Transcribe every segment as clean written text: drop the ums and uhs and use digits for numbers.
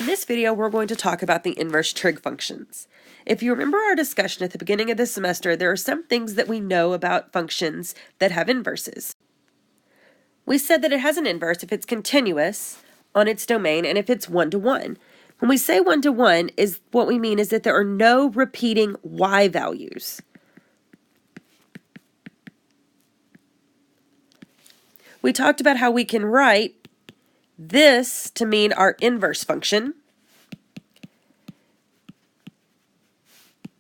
In this video, we're going to talk about the inverse trig functions. If you remember our discussion at the beginning of the semester, there are some things that we know about functions that have inverses. We said that it has an inverse if it's continuous on its domain and if it's one-to-one. When we say one-to-one, what we mean is that there are no repeating y values. We talked about how we can write this to mean our inverse function.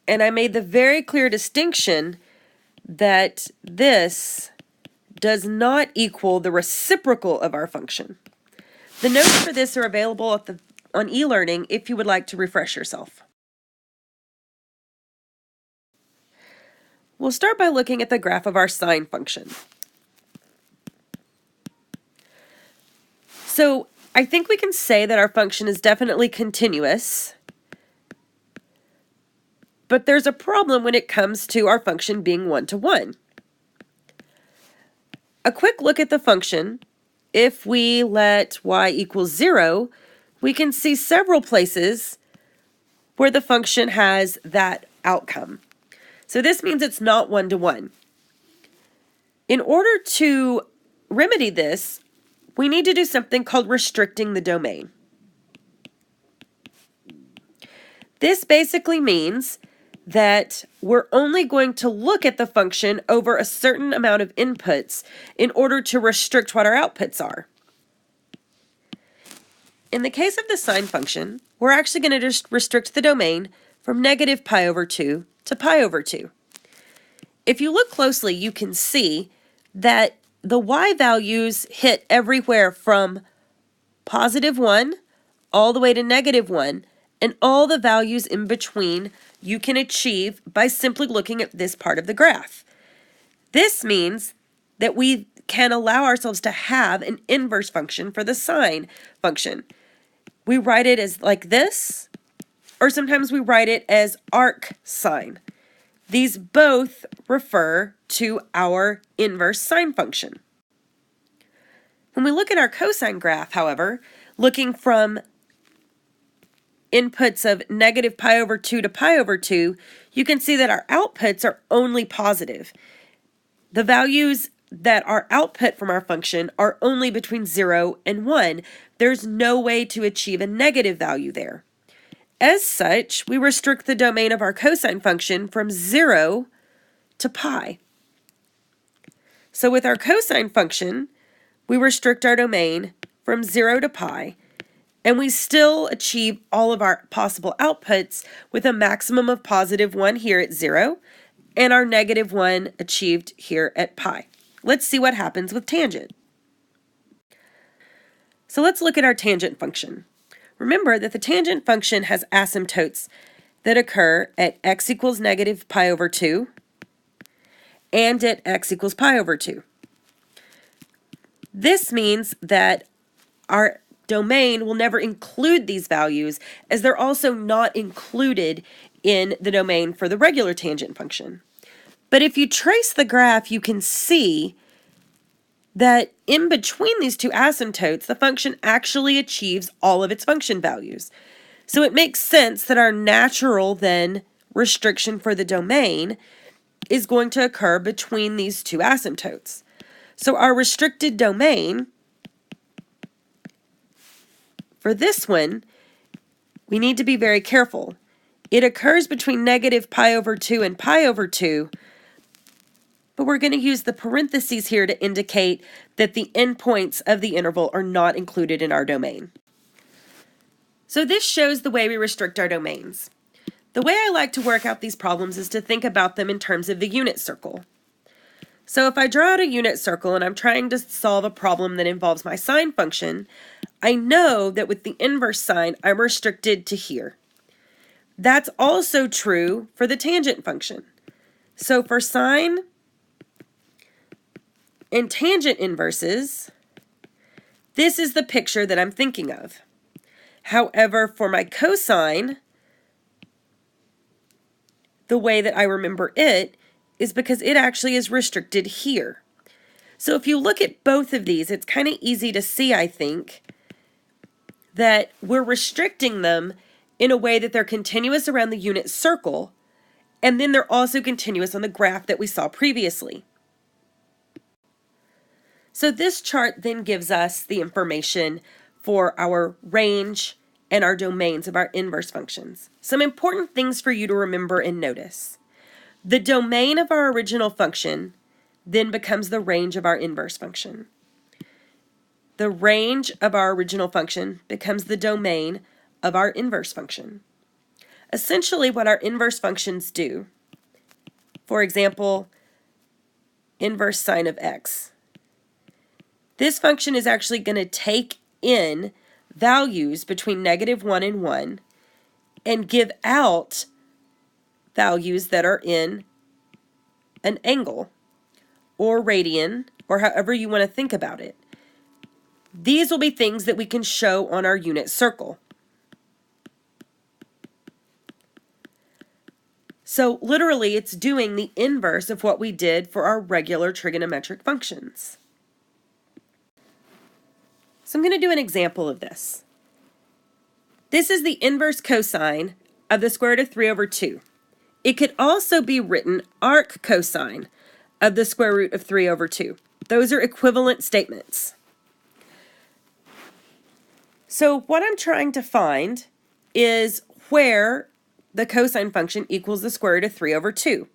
And I made the very clear distinction that this does not equal the reciprocal of our function. The notes for this are available on e-learning if you would like to refresh yourself. We'll start by looking at the graph of our sine function. So I think we can say that our function is definitely continuous, but there's a problem when it comes to our function being one-to-one. A quick look at the function, if we let y equals 0, we can see several places where the function has that outcome. So this means it's not one-to-one. In order to remedy this, we need to do something called restricting the domain. This basically means that we're only going to look at the function over a certain amount of inputs in order to restrict what our outputs are. In the case of the sine function, we're actually going to just restrict the domain from negative pi over 2 to pi over 2. If you look closely, you can see that the y values hit everywhere from positive 1 all the way to negative 1, and all the values in between you can achieve by simply looking at this part of the graph. This means that we can allow ourselves to have an inverse function for the sine function. We write it as like this, or sometimes we write it as arc sine. These both refer to our inverse sine function. When we look at our cosine graph, however, looking from inputs of negative pi over 2 to pi over 2, you can see that our outputs are only positive. The values that are output from our function are only between 0 and 1. There's no way to achieve a negative value there. As such, we restrict the domain of our cosine function from 0 to pi. So with our cosine function, we restrict our domain from 0 to pi, and we still achieve all of our possible outputs with a maximum of positive 1 here at 0, and our negative 1 achieved here at pi. Let's see what happens with tangent. So let's look at our tangent function. Remember that the tangent function has asymptotes that occur at x equals negative pi over 2 and at x equals pi over 2. This means that our domain will never include these values, as they're also not included in the domain for the regular tangent function. But if you trace the graph, you can see that in between these two asymptotes, the function actually achieves all of its function values. So it makes sense that our natural, then, restriction for the domain is going to occur between these two asymptotes. So our restricted domain, for this one, we need to be very careful. It occurs between negative pi over 2 and pi over 2, but we're going to use the parentheses here to indicate that the endpoints of the interval are not included in our domain. So this shows the way we restrict our domains. The way I like to work out these problems is to think about them in terms of the unit circle. So if I draw out a unit circle and I'm trying to solve a problem that involves my sine function, I know that with the inverse sine, I'm restricted to here. That's also true for the tangent function. So for sine and tangent inverses, this is the picture that I'm thinking of. However, for my cosine, the way that I remember it is because it actually is restricted here. So if you look at both of these, it's kind of easy to see, I think, that we're restricting them in a way that they're continuous around the unit circle, and then they're also continuous on the graph that we saw previously. So this chart then gives us the information for our range and our domains of our inverse functions. Some important things for you to remember and notice. The domain of our original function then becomes the range of our inverse function. The range of our original function becomes the domain of our inverse function. Essentially, what our inverse functions do, for example, inverse sine of x. This function is actually going to take in values between -1 and 1 and give out values that are in an angle or radian, or however you want to think about it. These will be things that we can show on our unit circle. So literally, it's doing the inverse of what we did for our regular trigonometric functions. So I'm going to do an example of this. This is the inverse cosine of the square root of 3 over 2. It could also be written arc cosine of the square root of 3 over 2. Those are equivalent statements. So what I'm trying to find is where the cosine function equals the square root of 3 over 2.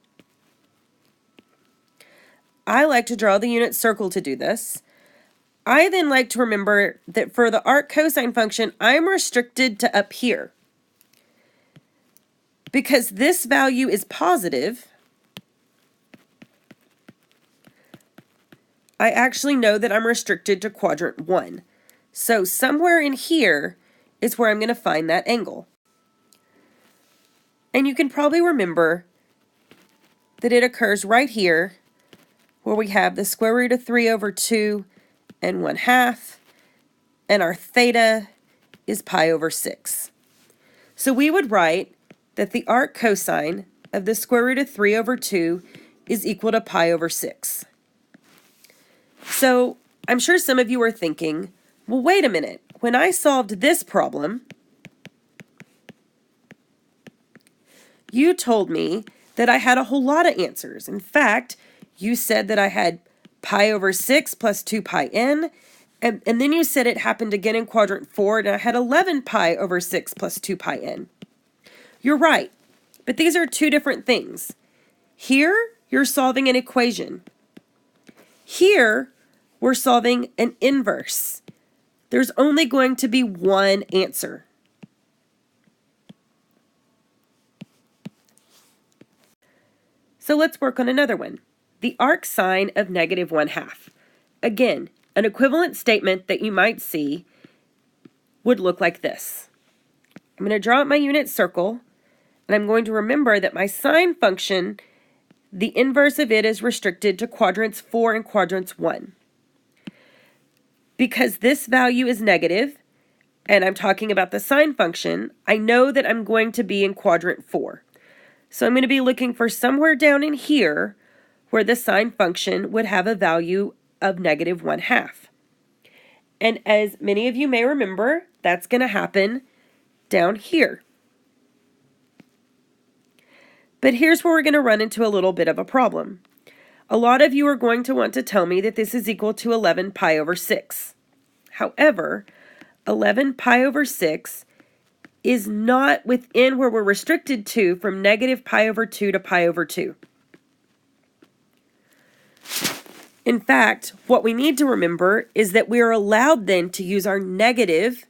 I like to draw the unit circle to do this. I then like to remember that for the arc cosine function, I'm restricted to up here. Because this value is positive, I actually know that I'm restricted to quadrant 1. So somewhere in here is where I'm going to find that angle. And you can probably remember that it occurs right here where we have the square root of 3 over 2 and 1/2, and our theta is pi over 6. So we would write that the arc cosine of the square root of 3 over 2 is equal to pi over 6. So I'm sure some of you are thinking, well, wait a minute. When I solved this problem, you told me that I had a whole lot of answers. In fact, you said that I had pi over 6 plus 2 pi n, and then you said it happened again in quadrant 4, and I had 11 pi over 6 plus 2 pi n. You're right, but these are two different things. Here, you're solving an equation. Here, we're solving an inverse. There's only going to be one answer. So let's work on another one. The arc sine of -1/2. Again, an equivalent statement that you might see would look like this. I'm going to draw out my unit circle, and I'm going to remember that my sine function, the inverse of it is restricted to quadrants 4 and quadrants 1. Because this value is negative, and I'm talking about the sine function, I know that I'm going to be in quadrant 4. So I'm going to be looking for somewhere down in here where the sine function would have a value of -1/2. And as many of you may remember, that's going to happen down here. But here's where we're going to run into a little bit of a problem. A lot of you are going to want to tell me that this is equal to 11 pi over 6. However, 11 pi over 6 is not within where we're restricted to from -pi over 2 to pi over 2. In fact, what we need to remember is that we are allowed then to use our negative,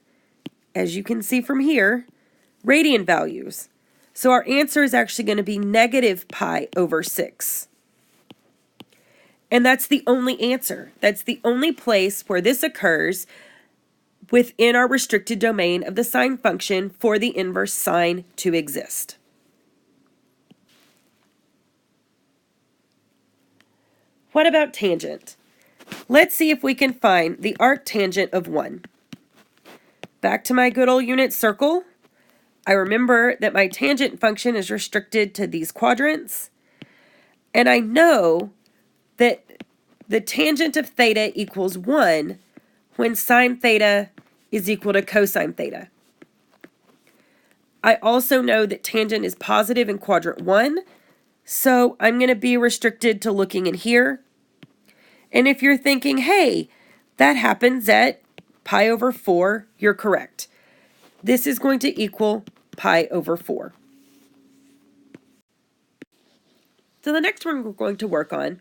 as you can see from here, radian values. So our answer is actually going to be -pi over 6. And that's the only answer. That's the only place where this occurs within our restricted domain of the sine function for the inverse sine to exist. What about tangent? Let's see if we can find the arctangent of 1. Back to my good old unit circle. I remember that my tangent function is restricted to these quadrants. And I know that the tangent of theta equals 1 when sine theta is equal to cosine theta. I also know that tangent is positive in quadrant 1, so I'm going to be restricted to looking in here. And if you're thinking, hey, that happens at pi over 4, you're correct. This is going to equal pi over 4. So the next one we're going to work on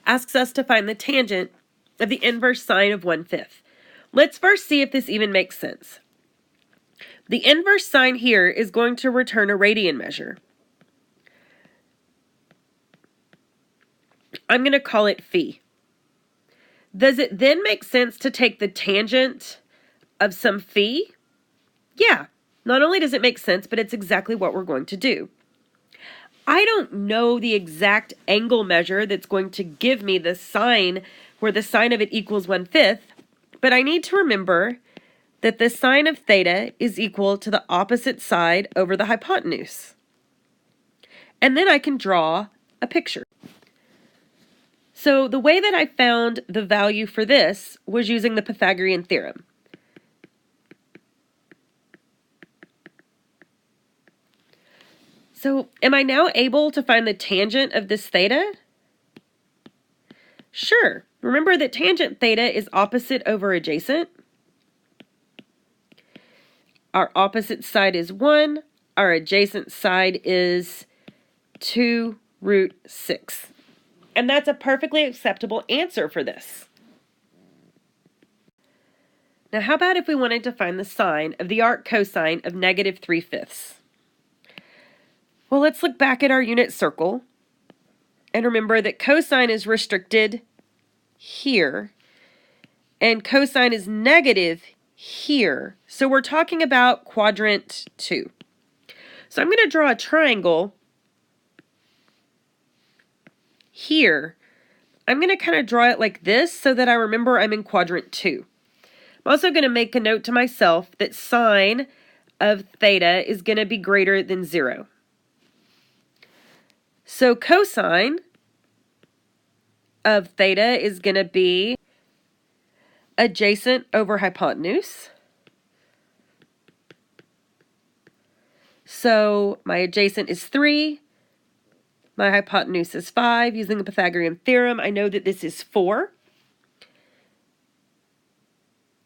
asks us to find the tangent of the inverse sine of 1/5. Let's first see if this even makes sense. The inverse sine here is going to return a radian measure. I'm going to call it phi. Does it then make sense to take the tangent of some phi? Yeah, not only does it make sense, but it's exactly what we're going to do. I don't know the exact angle measure that's going to give me the sine where the sine of it equals 1/5, but I need to remember that the sine of theta is equal to the opposite side over the hypotenuse. And then I can draw a picture. So the way that I found the value for this was using the Pythagorean theorem. So am I now able to find the tangent of this theta? Sure. Remember that tangent theta is opposite over adjacent. Our opposite side is 1. Our adjacent side is 2 root 6. And that's a perfectly acceptable answer for this. Now how about if we wanted to find the sine of the arc cosine of negative 3/5? Well, let's look back at our unit circle and remember that cosine is restricted here and cosine is negative here. So we're talking about quadrant 2. So I'm going to draw a triangle here. I'm going to kind of draw it like this so that I remember I'm in quadrant 2. I'm also going to make a note to myself that sine of theta is going to be greater than 0. So cosine of theta is going to be adjacent over hypotenuse. So my adjacent is 3. My hypotenuse is 5. Using the Pythagorean theorem, I know that this is 4.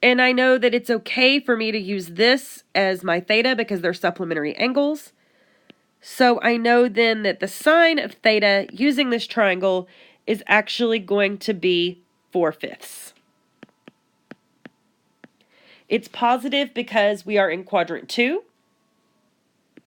And I know that it's okay for me to use this as my theta because they're supplementary angles. So I know then that the sine of theta using this triangle is actually going to be 4/5. It's positive because we are in quadrant 2.